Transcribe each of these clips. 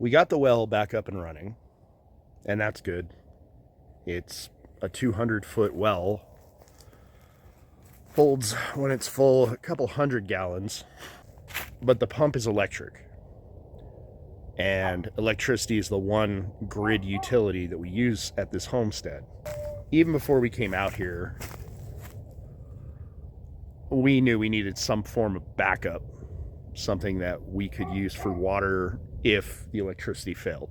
We got the well back up and running, and that's good. It's a 200-foot well. Holds, when it's full, a couple hundred gallons. But the pump is electric. And electricity is the one grid utility that we use at this homestead. Even before we came out here, we knew we needed some form of backup, something that we could use for water if the electricity failed.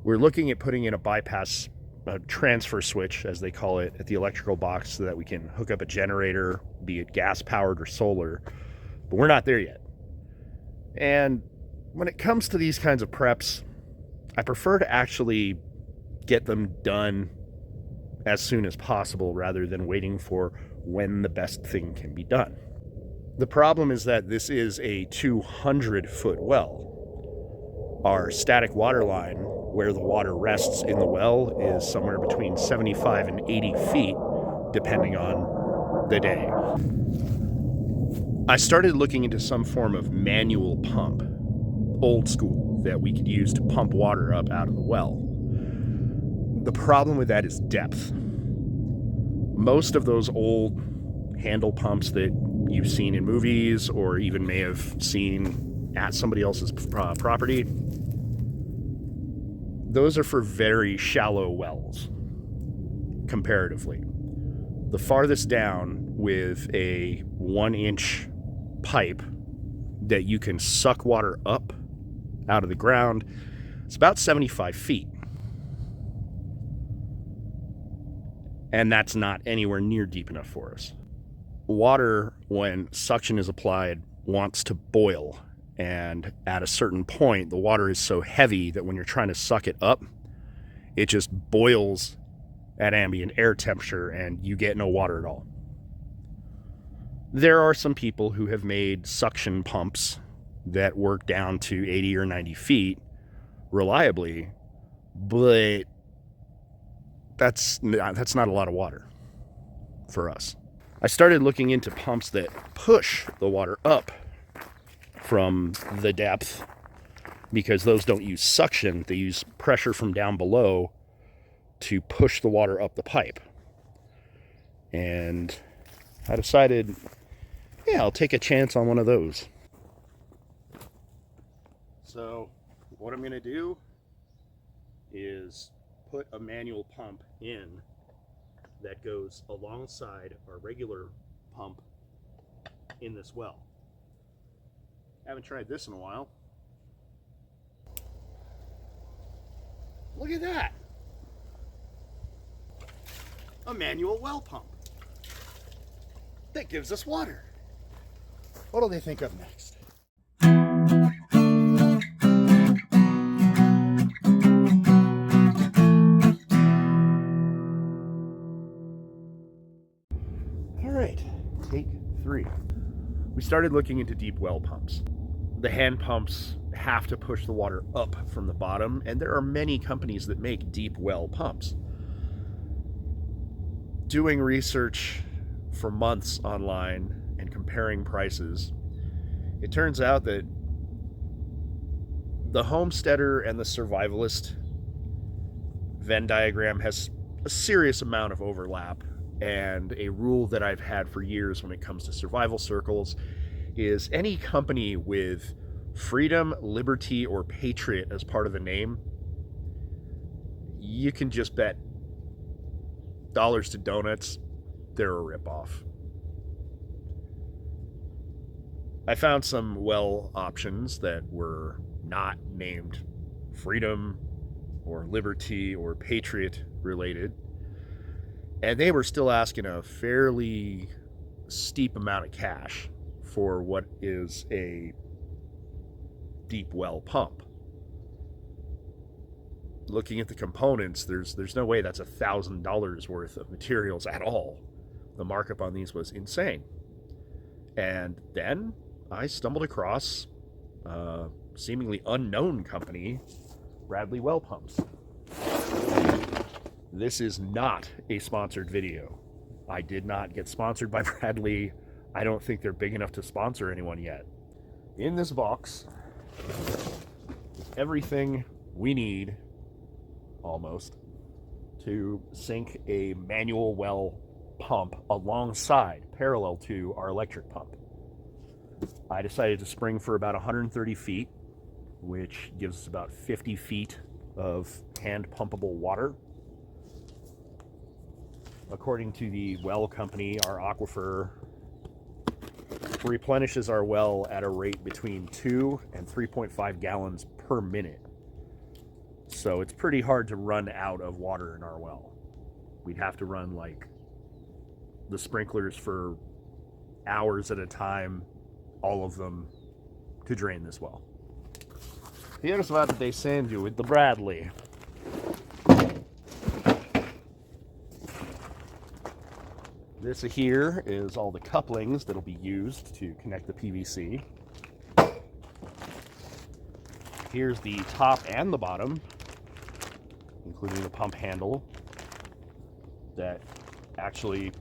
We're looking at putting in a bypass, a transfer switch, as they call it, at the electrical box so that we can hook up a generator, be it gas-powered or solar, but we're not there yet. And when it comes to these kinds of preps, I prefer to actually get them done as soon as possible rather than waiting for when the best thing can be done. The problem is that this is a 200-foot well. Our static water line, where the water rests in the well, is somewhere between 75 and 80 feet, depending on the day. I started looking into some form of manual pump, old school, that we could use to pump water up out of the well. The problem with that is depth. Most of those old handle pumps that you've seen in movies or even may have seen at somebody else's property, those are for very shallow wells, comparatively. The farthest down with a 1-inch pipe that you can suck water up out of the ground, it's about 75 feet. And that's not anywhere near deep enough for us. Water, when suction is applied, wants to boil. And at a certain point, the water is so heavy that when you're trying to suck it up, it just boils at ambient air temperature and you get no water at all. There are some people who have made suction pumps that work down to 80 or 90 feet reliably, but that's not a lot of water for us. I started looking into pumps that push the water up from the depth, because those don't use suction, they use pressure from down below to push the water up the pipe. And I decided, yeah, I'll take a chance on one of those. So what I'm going to do is put a manual pump in that goes alongside our regular pump in this well. Haven't tried this in a while. Look at that! A manual well pump that gives us water. What do they think of next? All right, take 3. We started looking into deep well pumps. The hand pumps have to push the water up from the bottom, and there are many companies that make deep well pumps. Doing research for months online and comparing prices, it turns out that the homesteader and the survivalist Venn diagram has a serious amount of overlap, and a rule that I've had for years when it comes to survival circles is any company with freedom, liberty, or patriot as part of the name, you can just bet dollars to donuts they're a ripoff. I found some well options that were not named freedom or liberty or patriot related, and they were still asking a fairly steep amount of cash for what is a deep well pump. Looking at the components, there's no way that's $1,000 worth of materials at all. The markup on these was insane. And then I stumbled across a seemingly unknown company, Bradley Well Pumps. This is not a sponsored video. I did not get sponsored by Bradley. I don't think they're big enough to sponsor anyone yet. In this box Everything we need, almost, to sink a manual well pump alongside, parallel to our electric pump. I decided to spring for about 130 feet, which gives us about 50 feet of hand pumpable water. According to the well company, our aquifer replenishes our well at a rate between 2 and 3.5 gallons per minute. So it's pretty hard to run out of water in our well. We'd have to run like the sprinklers for hours at a time, all of them, to drain this well. Here's what they send you with the Bradley. This here is all the couplings that'll be used to connect the PVC. Here's the top and the bottom, including the pump handle that actually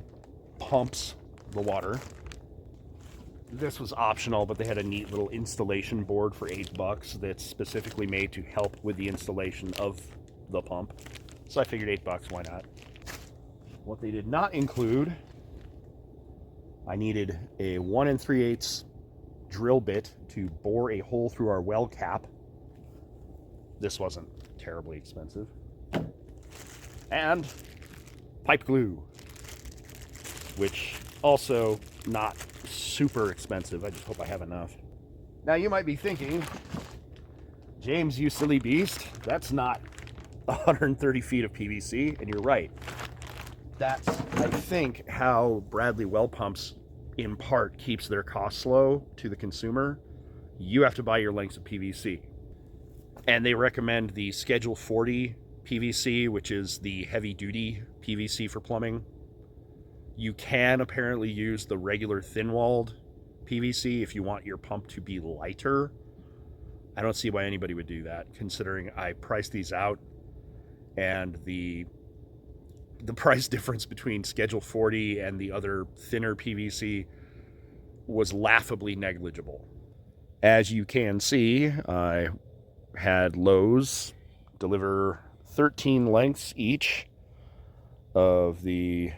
pumps the water. This was optional, but they had a neat little installation board for $8 that's specifically made to help with the installation of the pump. So I figured $8, why not? What they did not include, I needed a 1 3/8 drill bit to bore a hole through our well cap. This wasn't terribly expensive. And pipe glue, which also not super expensive. I just hope I have enough. Now you might be thinking, James, you silly beast, that's not 130 feet of PVC, and you're right. That's, I think, how Bradley well pumps in part keeps their costs low to the consumer. You have to buy your lengths of PVC. And they recommend the Schedule 40 PVC, which is the heavy duty PVC for plumbing. You can apparently use the regular thin-walled PVC if you want your pump to be lighter. I don't see why anybody would do that, considering I priced these out and the price difference between Schedule 40 and the other thinner PVC was laughably negligible. As you can see, I had Lowe's deliver 13 lengths each of the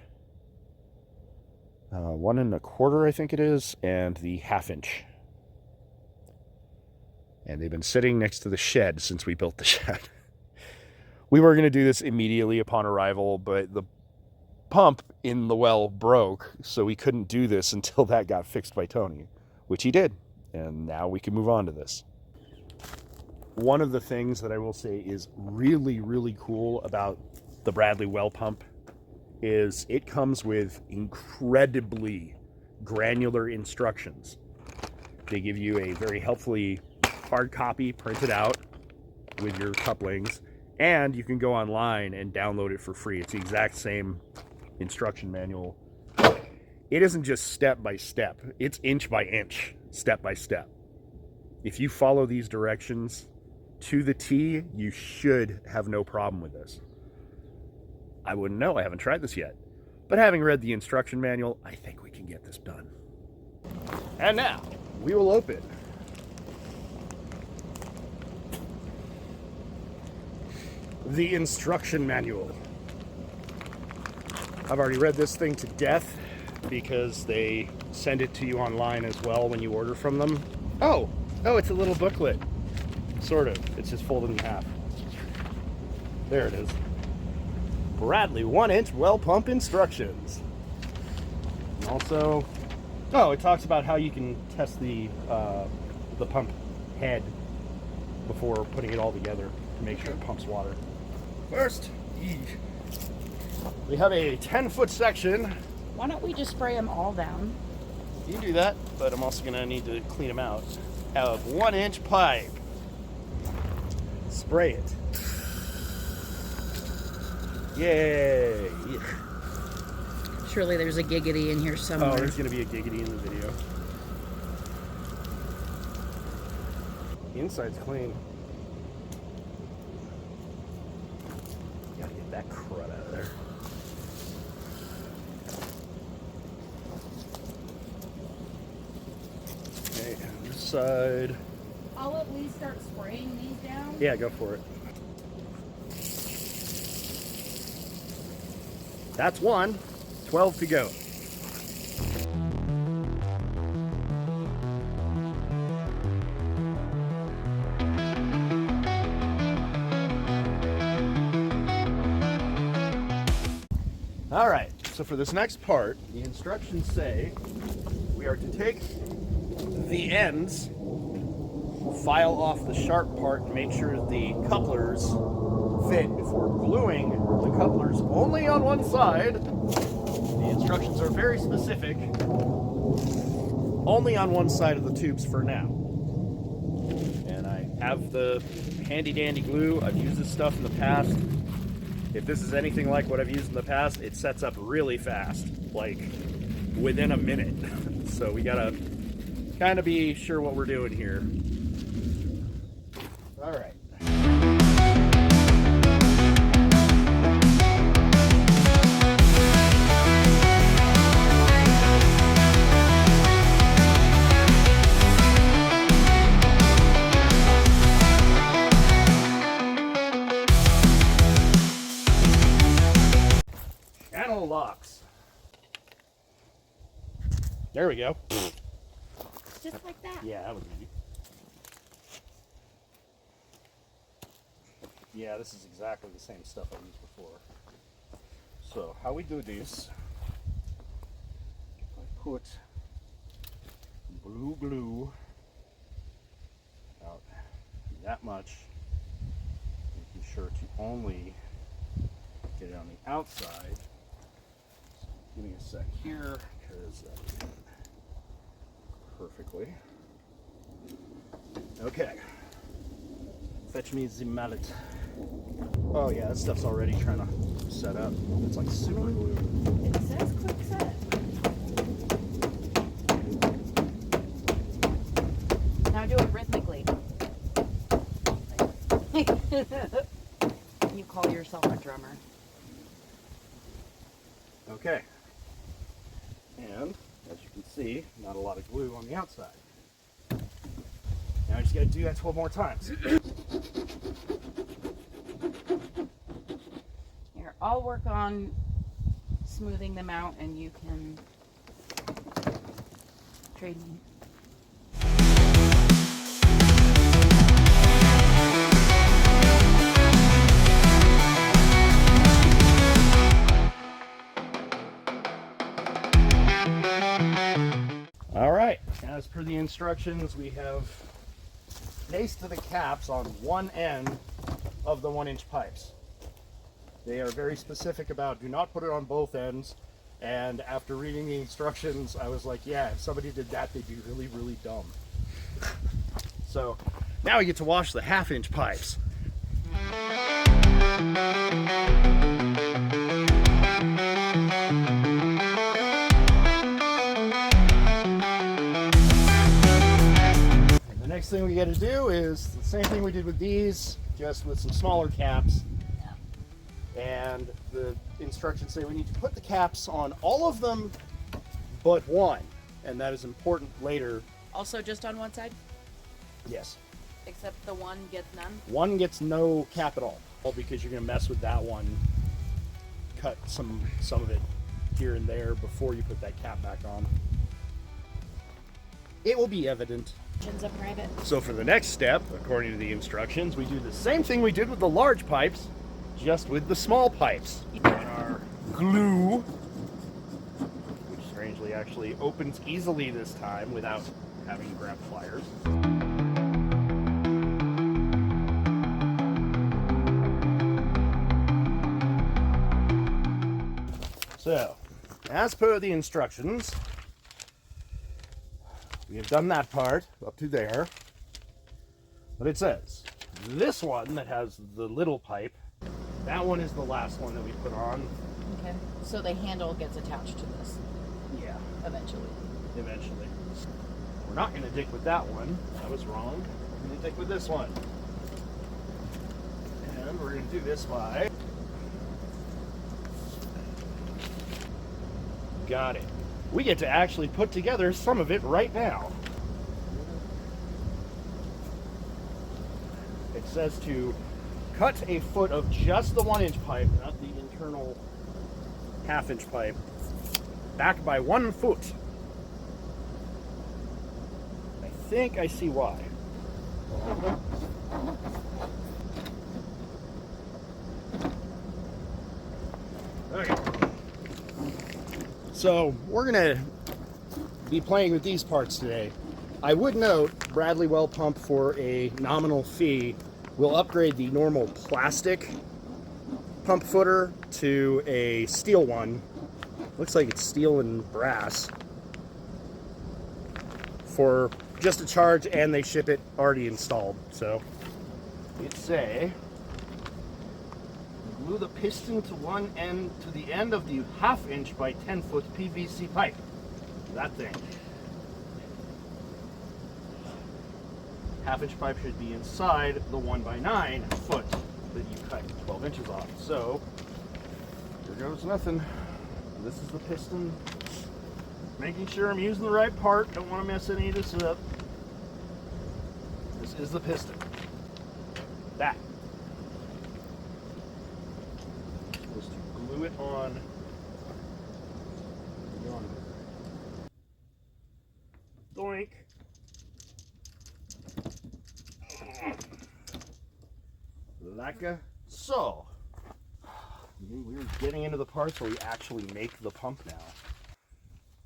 1 1/4, I think it is, and the 1/2 inch. And they've been sitting next to the shed since we built the shed. We were going to do this immediately upon arrival, but the pump in the well broke, so we couldn't do this until that got fixed by Tony, which he did. And now we can move on to this. One of the things that I will say is really, really cool about the Bradley well pump is it comes with incredibly granular instructions. They give you a very helpfully hard copy printed out with your couplings, and you can go online and download it for free. It's the exact same instruction manual. It isn't just step by step, it's inch by inch, step by step. If you follow these directions to the T, you should have no problem with this. I wouldn't know, I haven't tried this yet. But having read the instruction manual, I think we can get this done. And now, we will open the instruction manual. I've already read this thing to death because they send it to you online as well when you order from them. Oh, it's a little booklet. Sort of. It's just folded in half. There it is. Bradley 1-inch well pump instructions. And also, it talks about how you can test the pump head before putting it all together to make sure it pumps water. First, we have a 10-foot section. Why don't we just spray them all down? You can do that, but I'm also going to need to clean them out. Of 1-inch pipe. Spray it. Yay! Surely there's a giggity in here somewhere. Oh, there's going to be a giggity in the video. The inside's clean. Gotta get that crud out of there. Okay, and this side. I'll at least start spraying these down. Yeah, go for it. That's one. 12 to go. All right, so for this next part, the instructions say we are to take the ends, file off the sharp part, and make sure the couplers fit. If we're gluing the couplers only on one side, the instructions are very specific, only on one side of the tubes for now. And I have the handy dandy glue. I've used this stuff in the past. If this is anything like what I've used in the past, it sets up really fast, like within a minute. So we gotta kind of be sure what we're doing here. All right. Channel locks. There we go. Just like that. Yeah, that was easy. Yeah, this is exactly the same stuff I used before. So, how we do this, I put blue glue about that much, making sure to only get it on the outside. So, give me a sec here, because that is perfectly. Okay. Fetch me the mallet. Oh yeah, that stuff's already trying to set up. It's like super glue. It says quick set. Now do it rhythmically. You call yourself a drummer. Okay. And as you can see, not a lot of glue on the outside. Now I just gotta do that 12 more times. Here, I'll work on smoothing them out and you can trade me. All right, as per the instructions, we have pasted the caps on one end of the 1-inch pipes. They are very specific about do not put it on both ends. And after reading the instructions, I was like, yeah, if somebody did that, they'd be really, really dumb. So now we get to wash the 1/2-inch pipes. And the next thing we got to do is the same thing we did with these, just with some smaller caps. And the instructions say we need to put the caps on all of them but one, and that is important later. Also just on one side? Yes. Except the one gets none? One gets no cap at all, because you're going to mess with that one. Cut some of it here and there before you put that cap back on. It will be evident. Chins up private. So for the next step, according to the instructions, we do the same thing we did with the large pipes, just with the small pipes. And our glue, which strangely actually opens easily this time without having to grab pliers. So, as per the instructions, we have done that part up to there. But it says, this one that has the little pipe, that one is the last one that we put on. Okay. So the handle gets attached to this Yeah, eventually. eventually. We're not going to dig with that one. That was wrong. We're going to dig with this one. And we're going to do this by... Got it. We get to actually put together some of it right now. It says to cut a foot of just the 1-inch pipe, not the internal half-inch pipe, back by 1 foot. I think I see why. Okay. So we're gonna be playing with these parts today. I would note Bradley Well Pump, for a nominal fee, will upgrade the normal plastic pump footer to a steel one. Looks like it's steel and brass for just a charge, and they ship it already installed. So it's a glue the piston to one end to the end of the 1/2 inch by 10 foot PVC pipe. That thing. 1/2 inch pipe should be inside the 1 by 9 foot that you cut 12 inches off. So here goes nothing. This is the piston. Making sure I'm using the right part. Don't want to mess any of this up. This is the piston. That. Just to glue it on. Doink. Like so. We're getting into the parts where we actually make the pump now.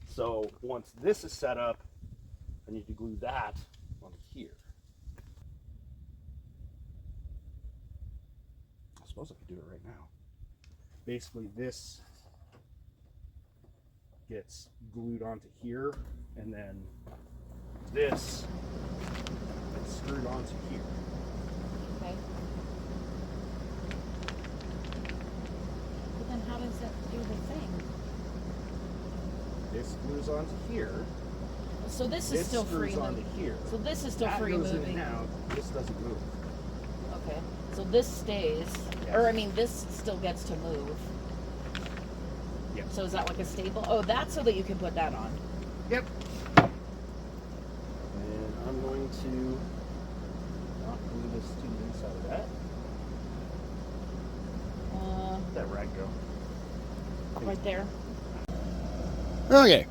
So once this is set up, I need to glue that onto here. I suppose I could do it right now. Basically this gets glued onto here, and then this gets screwed onto here. Okay. But then how does that do the thing? This glues onto here. So this is still free screws onto moving. here. So this is still That free goes in moving. now. This doesn't move. Okay. So this stays, Yes. or I mean, this still gets to move. Yep. So is that like a staple? Oh, that's so that you can put that on. Yep. And I'm going to not glue this to the inside of that. Where'd that rag go? Right there. Okay.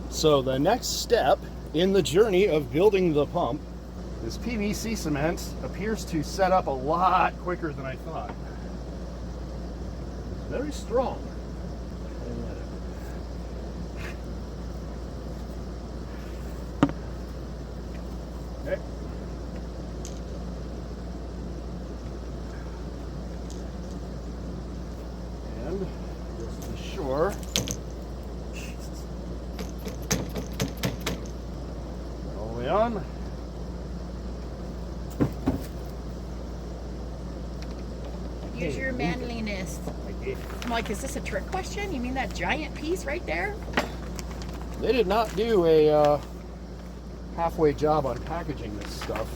So the next step in the journey of building the pump, this PVC cement appears to set up a lot quicker than I thought. It's very strong. Okay. And just to be sure, all the way on. Use your manliness. I'm like, is this a trick question? You mean that giant piece right there? They did not do a halfway job on packaging this stuff.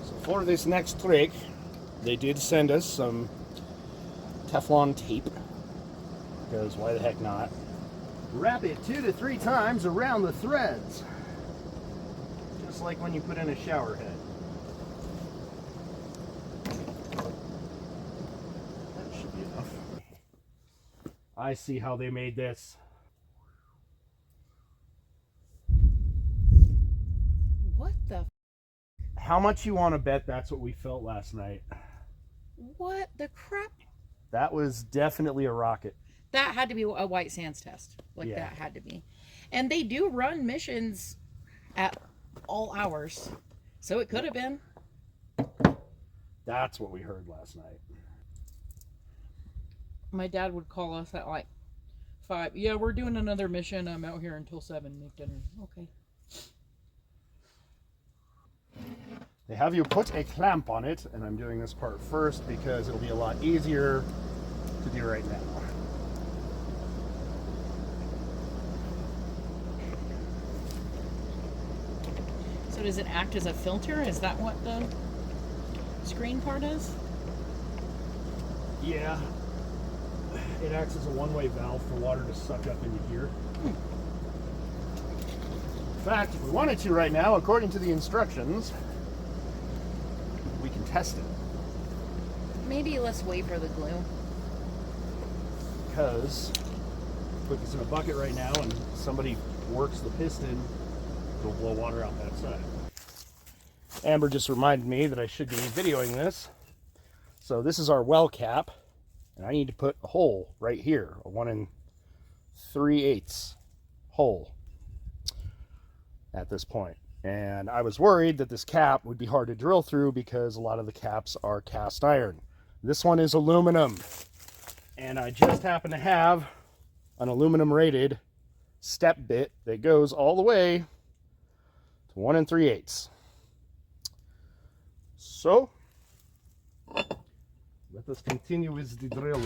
So for this next trick, they did send us some Teflon tape, because why the heck not? Wrap it 2 to 3 times around the threads, just like when you put in a shower head. That should be enough. I see how they made this. What the? How much you want to bet that's what we felt last night? What the crap? That was definitely a rocket. That had to be a white sands test. Like Yeah. that had to be. And they do run missions at all hours. So it could have been. That's what we heard last night. My dad would call us at like 5. Yeah, we're doing another mission. I'm out here until 7. Make dinner. Okay. They have you put a clamp on it, and I'm doing this part first because it'll be a lot easier to do right now. So does it act as a filter? Is that what the screen part is? Yeah. It acts as a one-way valve for water to suck up into here. fact, if we wanted to right now, according to the instructions, we can test it. Maybe let's wait for the glue. Because put this in a bucket right now and somebody works the piston, it'll blow water out that side. Amber just reminded me that I should be videoing this. So this is our well cap, and I need to put a hole right here, a 1 3/8 hole at this point. And I was worried that this cap would be hard to drill through because a lot of the caps are cast iron. This one is aluminum, and I just happen to have an aluminum rated step bit that goes all the way to 1 3/8. So let us continue with the drilling.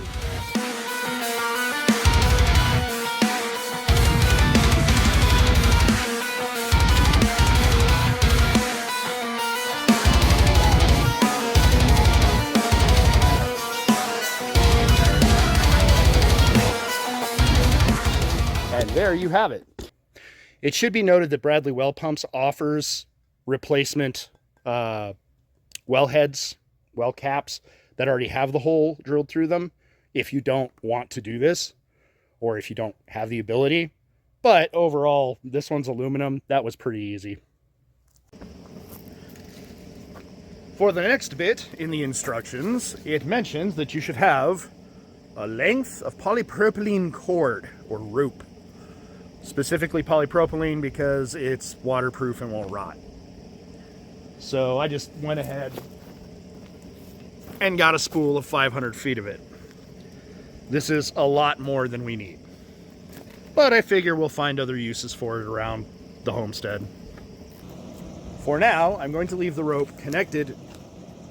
And there you have it. It should be noted that Bradley Well Pumps offers replacement well heads, well caps that already have the hole drilled through them if you don't want to do this or if you don't have the ability. But overall, this one's aluminum. That was pretty easy. For the next bit in the instructions, it mentions that you should have a length of polypropylene cord or rope. Specifically polypropylene because it's waterproof and won't rot. So I just went ahead and got a spool of 500 feet of it. This is a lot more than we need, but I figure we'll find other uses for it around the homestead. For now, I'm going to leave the rope connected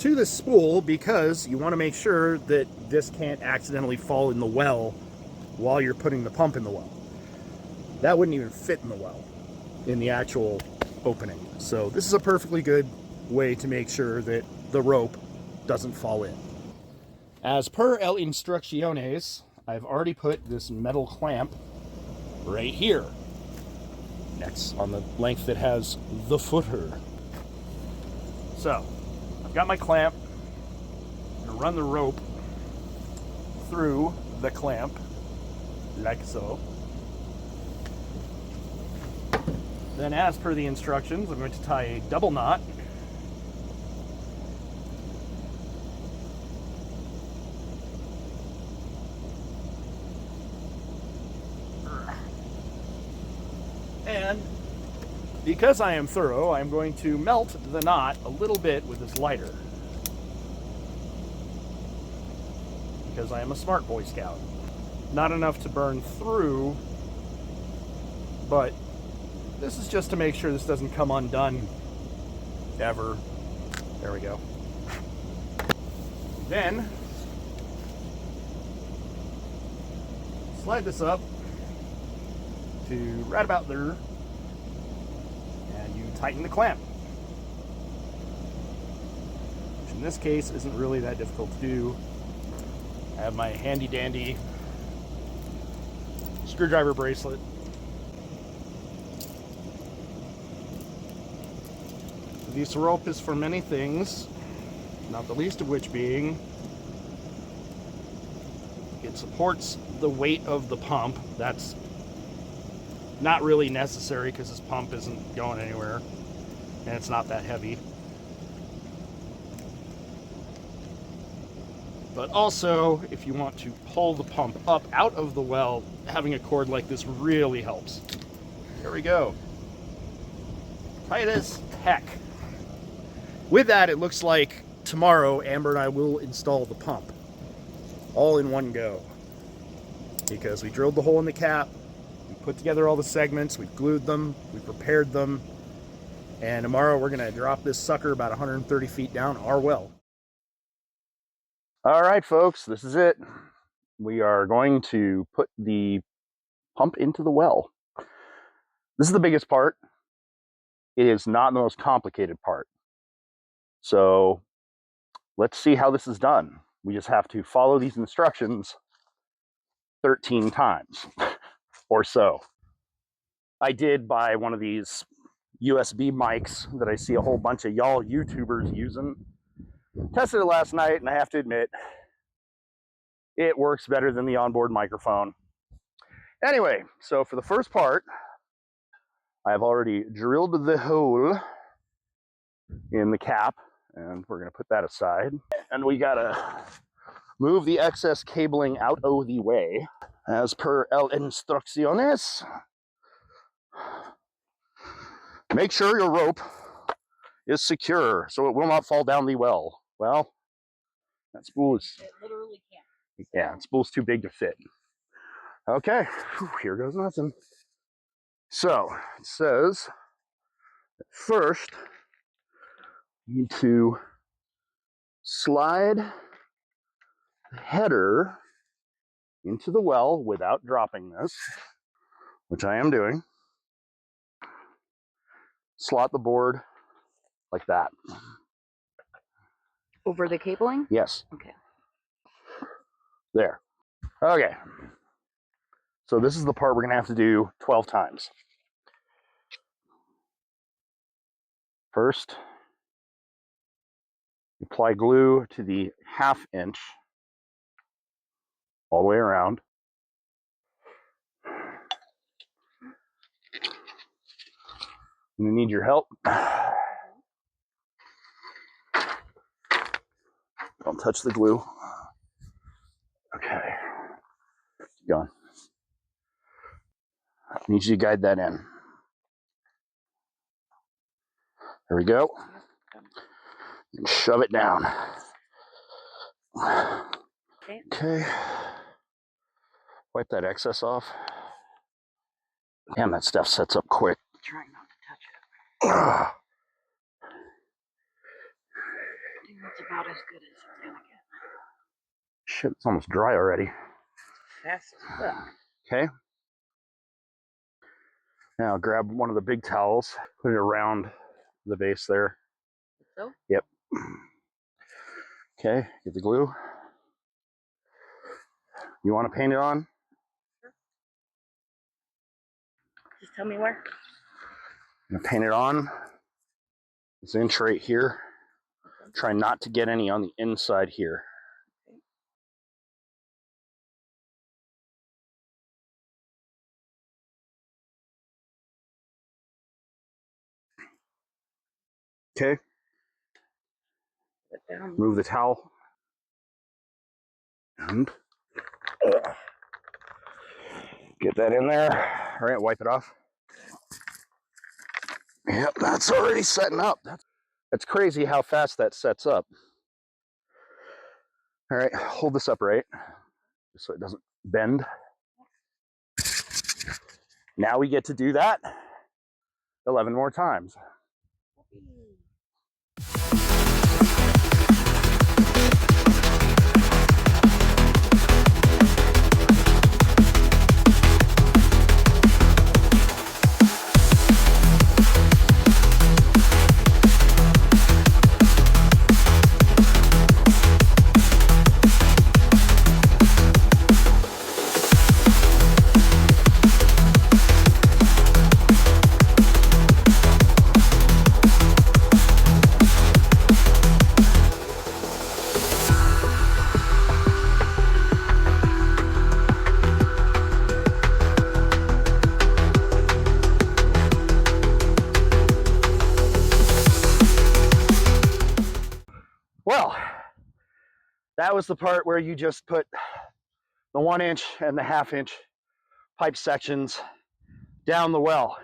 to the spool because you want to make sure that this can't accidentally fall in the well while you're putting the pump in the well. That wouldn't even fit in the well, in the actual opening. So this is a perfectly good way to make sure that the rope doesn't fall in. As per el instrucciones, I've already put this metal clamp right here, next on the length that has the footer. So I've got my clamp. I'm gonna run the rope through the clamp like so. Then, as per the instructions, I'm going to tie a double knot. And because I am thorough, I'm going to melt the knot a little bit with this lighter. Because I am a smart Boy Scout. Not enough to burn through, but this is just to make sure this doesn't come undone ever. There we go. Then slide this up to right about there, and you tighten the clamp, which in this case isn't really that difficult to do. I have my handy dandy screwdriver bracelet. This rope is for many things, not the least of which being it supports the weight of the pump. That's not really necessary because this pump isn't going anywhere and it's not that heavy. But also, if you want to pull the pump up out of the well, having a cord like this really helps. There we go. Tight as heck. With that, it looks like tomorrow Amber and I will install the pump all in one go, because we drilled the hole in the cap, we put together all the segments, we glued them, we prepared them, and tomorrow we're going to drop this sucker about 130 feet down our well. All right, folks, this is it. We are going to put the pump into the well. This is the biggest part. It is not the most complicated part. So let's see how this is done. We just have to follow these instructions 13 times or so. I did buy one of these USB mics that I see a whole bunch of y'all YouTubers using. Tested it last night, and I have to admit, it works better than the onboard microphone. Anyway, so for the first part, I've already drilled the hole in the cap, and we're going to put that aside. And we got to move the excess cabling out of the way, as per el instrucciones. Make sure your rope is secure so it will not fall down the well. Well, that spool is... It literally can't. Yeah, that spool's too big to fit. Okay, whew, here goes nothing. So, it says, first, you need to slide the header into the well without dropping this, which I am doing. Slot the board like that. Over the cabling? Yes. Okay. There. Okay. So this is the part we're going to have to do 12 times. First, apply glue to the 1/2 inch all the way around. I'm going to need your help. Don't touch the glue. Okay. Keep going. I need you to guide that in. There we go. And shove it down. Okay. Wipe that excess off. Damn, that stuff sets up quick. Trying not to touch it. I think that's about as good as it's gonna get. Shit, it's almost dry already. Fast as fuck. Okay. Now grab one of the big towels, put it around the base there. So? Yep. Okay, get the glue. You want to paint it on? Sure. Just tell me where. I'm gonna paint it on. This inch right here. Okay. Try not to get any on the inside here. Okay. Move the towel. And get that in there. All right, wipe it off. Yep, that's already setting up. That's crazy how fast that sets up. All right, hold this upright just so it doesn't bend. Now we get to do that 11 more times. Well, that was the part where you just put the 1 inch and the 1/2 inch pipe sections down the well.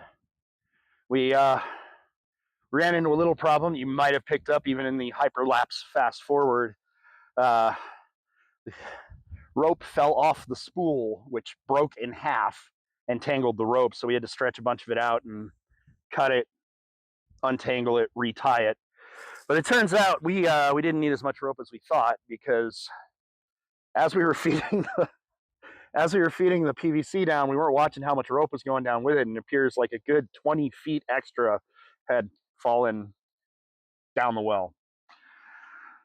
We ran into a little problem you might have picked up even in the hyperlapse fast forward. The rope fell off the spool, which broke in half and tangled the rope. So we had to stretch a bunch of it out and cut it, untangle it, retie it. But it turns out we didn't need as much rope as we thought, because as we were feeding the PVC down, we weren't watching how much rope was going down with it, and it appears like a good 20 feet extra had fallen down the well.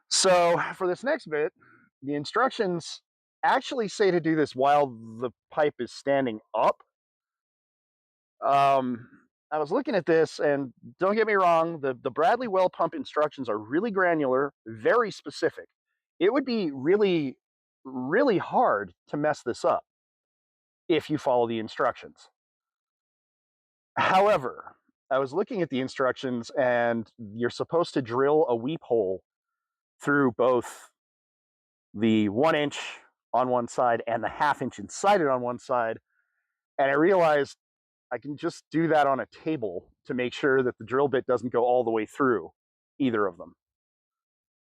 So for this next bit, the instructions actually say to do this while the pipe is standing up. I was looking at this, and don't get me wrong, the Bradley well pump instructions are really granular, very specific. It would be really, really hard to mess this up if you follow the instructions. However, I was looking at the instructions, and you're supposed to drill a weep hole through both the 1 inch on one side and the 1/2 inch inside it on one side. And I realized I can just do that on a table to make sure that the drill bit doesn't go all the way through either of them.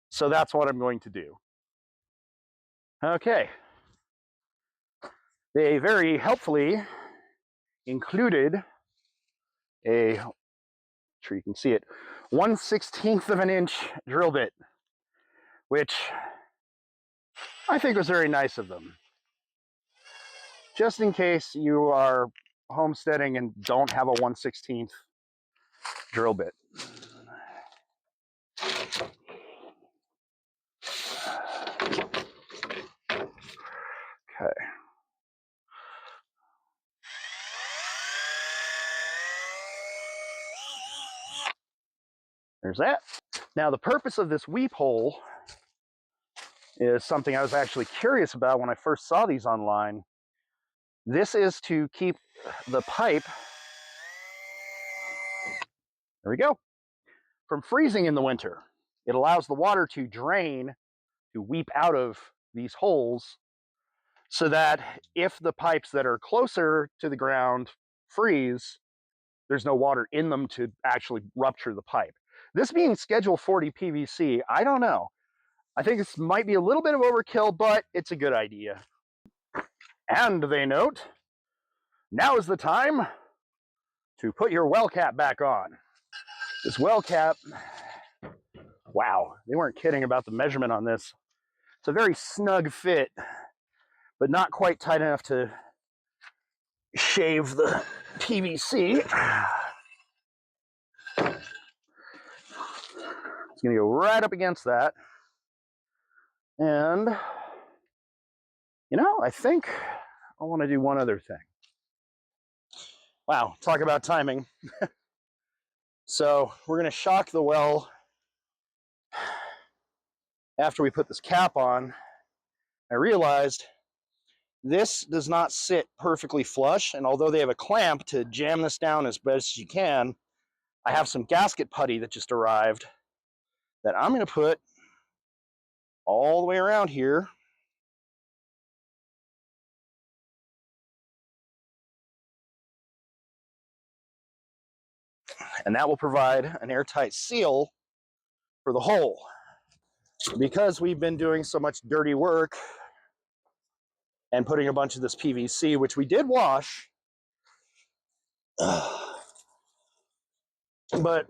So that's what I'm going to do. Okay. They very helpfully included a, I'm sure you can see it, 1/16 of an inch drill bit, which I think was very nice of them. Just in case you are homesteading and don't have a 1/16 drill bit. Okay. There's that. Now, the purpose of this weep hole is something I was actually curious about when I first saw these online. This is to keep the pipe, there we go, from freezing in the winter. It allows the water to drain, to weep out of these holes, so that if the pipes that are closer to the ground freeze, there's no water in them to actually rupture the pipe. This being Schedule 40 PVC, I don't know. I think this might be a little bit of overkill, but it's a good idea. And they note, now is the time to put your well cap back on. This well cap, wow, they weren't kidding about the measurement on this. It's a very snug fit, but not quite tight enough to shave the PVC. It's going to go right up against that. And, you know, I think I want to do one other thing. Wow, talk about timing. So we're going to shock the well after we put this cap on. I realized this does not sit perfectly flush, and although they have a clamp to jam this down as best as you can, I have some gasket putty that just arrived that I'm going to put all the way around here. And that will provide an airtight seal for the hole. Because we've been doing so much dirty work and putting a bunch of this PVC, which we did wash, but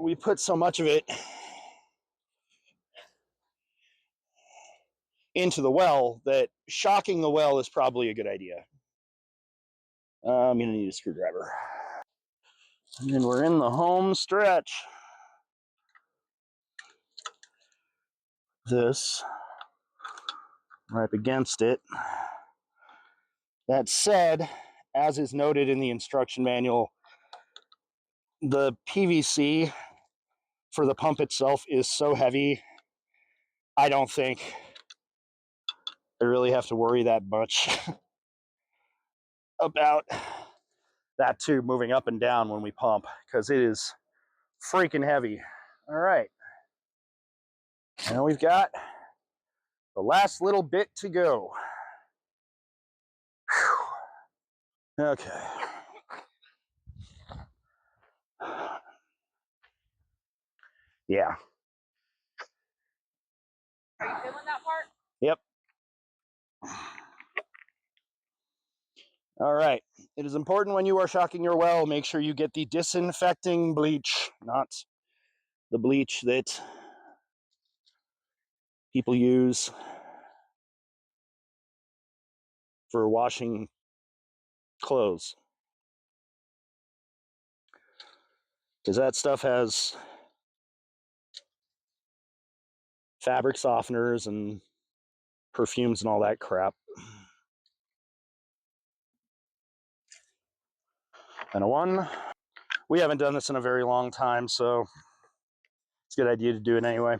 we put so much of it into the well that shocking the well is probably a good idea. I'm going to need a screwdriver. And then we're in the home stretch. This right up against it. That said, as is noted in the instruction manual, the PVC for the pump itself is so heavy, I don't think I really have to worry that much about that tube moving up and down when we pump, because it is freaking heavy. All right. Now we've got the last little bit to go. Whew. Okay. Yeah. Are you feeling that part? Yep. All right. It is important when you are shocking your well, make sure you get the disinfecting bleach, not the bleach that people use for washing clothes. Because that stuff has fabric softeners and perfumes and all that crap. And a 1, We haven't done this in a very long time, so it's a good idea to do it anyway.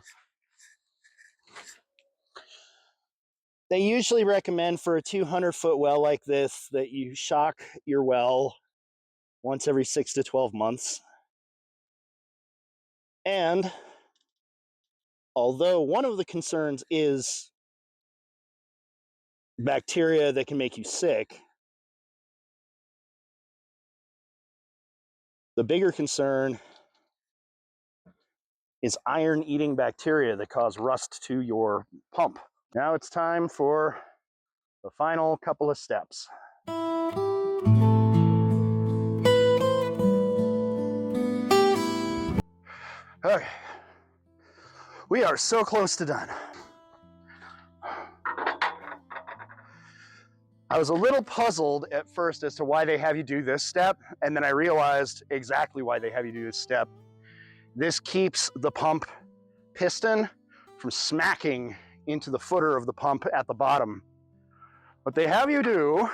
They usually recommend for a 200-foot well like this that you shock your well once every 6 to 12 months. And although one of the concerns is bacteria that can make you sick, the bigger concern is iron-eating bacteria that cause rust to your pump. Now it's time for the final couple of steps. Okay, we are so close to done. I was a little puzzled at first as to why they have you do this step, and then I realized exactly why they have you do this step. This keeps the pump piston from smacking into the footer of the pump at the bottom. What they have you do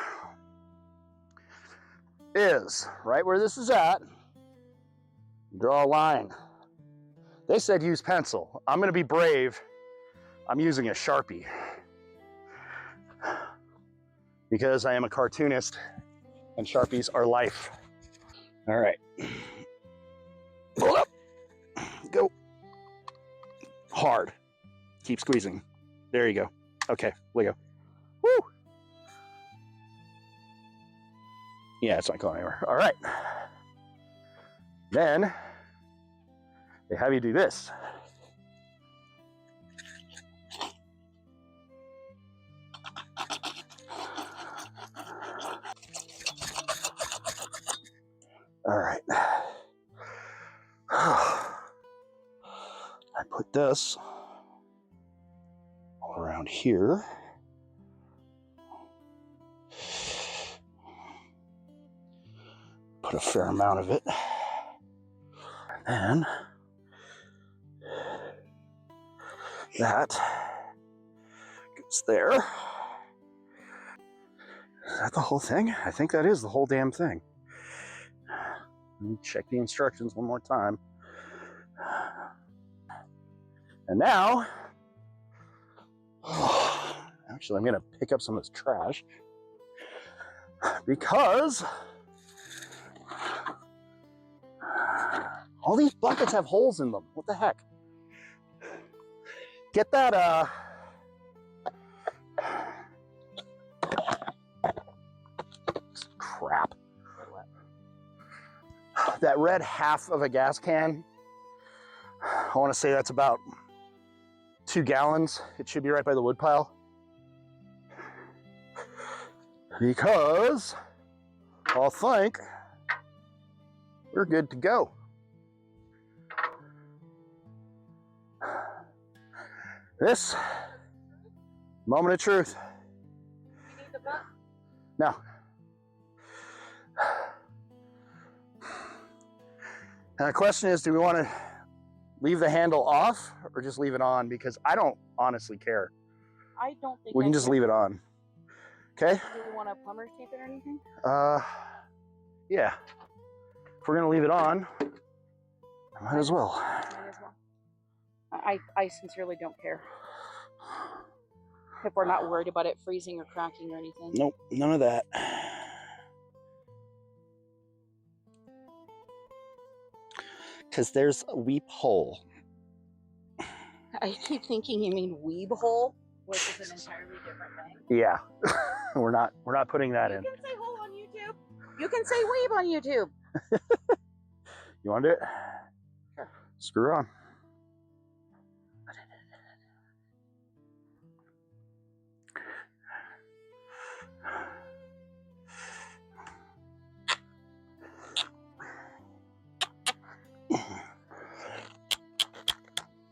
is, right where this is at, draw a line. They said use pencil. I'm gonna be brave. I'm using a Sharpie because I am a cartoonist and Sharpies are life. All right, pull up, go. Hard, keep squeezing. There you go. Okay, we go. Woo! Yeah, it's not going anywhere. All right. Then they have you do this. All right. I put this all around here. Put a fair amount of it. And that goes there. Is that the whole thing? I think that is the whole damn thing. Let me check the instructions one more time. And now, actually, I'm going to pick up some of this trash because all these buckets have holes in them. What the heck? Get that, crap. That red half of a gas can, I want to say that's about 2 gallons. It should be right by the wood pile. Because I'll think we're good to go. This moment of truth. You need the butt? No. Now the question is, do we want to leave the handle off or just leave it on? Because I don't honestly care. I don't think we can just leave it on. Okay? Do we want to plumber's tape it or anything? Yeah. If we're gonna leave it on, might as well. Might as well. I sincerely don't care. If we're not worried about it freezing or cracking or anything. Nope, none of that. Because there's a weep hole. I keep thinking you mean weeb hole, which is an entirely different thing. Yeah. we're not putting that in. You can say hole on YouTube. You can say weeb on YouTube. You want to do it? Sure. Screw on.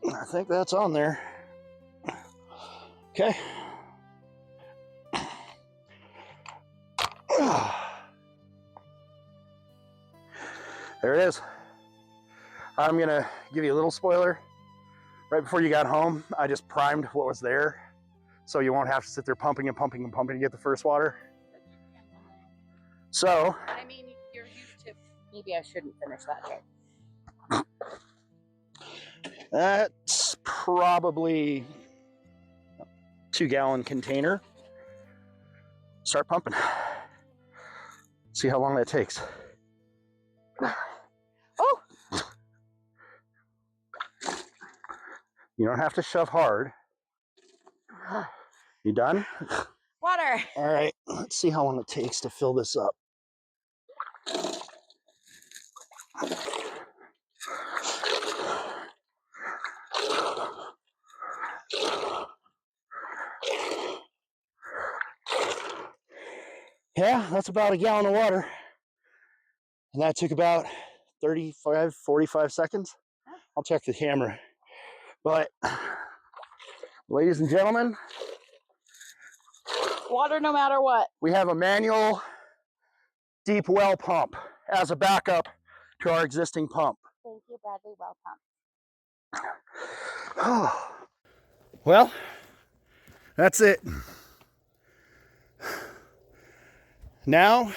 I think that's on there. Okay. There it is. I'm gonna give you a little spoiler. Right before you got home, I just primed what was there, so you won't have to sit there pumping and pumping and pumping to get the first water. So, I mean, you're used to, Maybe I shouldn't finish that joke. That's probably a 2-gallon container. Start pumping. See how long that takes. Oh! You don't have to shove hard. You done? Water! All right, let's see how long it takes to fill this up. Yeah, that's about a gallon of water. And that took about 35, 45 seconds. I'll check the camera. But, ladies and gentlemen, Water no matter what. we have a manual deep well pump as a backup to our existing pump. Thank you, Bradley. Well pumped. Well, that's it. Now,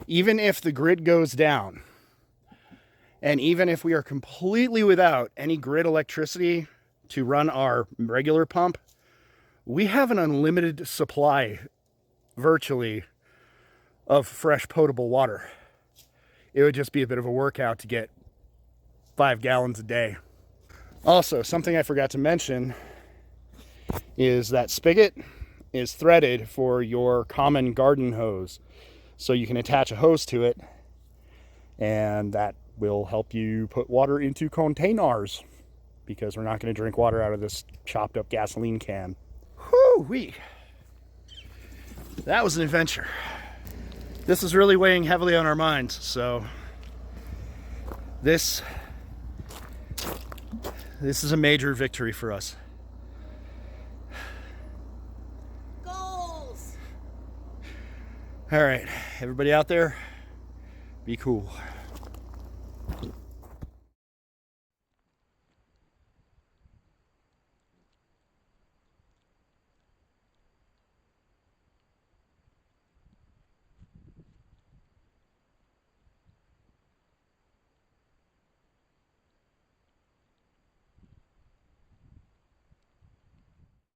even if the grid goes down, and even if we are completely without any grid electricity to run our regular pump, we have an unlimited supply, virtually, of fresh potable water. It would just be a bit of a workout to get 5 gallons a day. Also, something I forgot to mention is that spigot is threaded for your common garden hose. So you can attach a hose to it, and that will help you put water into containers, because we're not going to drink water out of this chopped up gasoline can. Whoo-wee. That was an adventure. This is really weighing heavily on our minds, so this is a major victory for us. Goals! All right, everybody out there, be cool.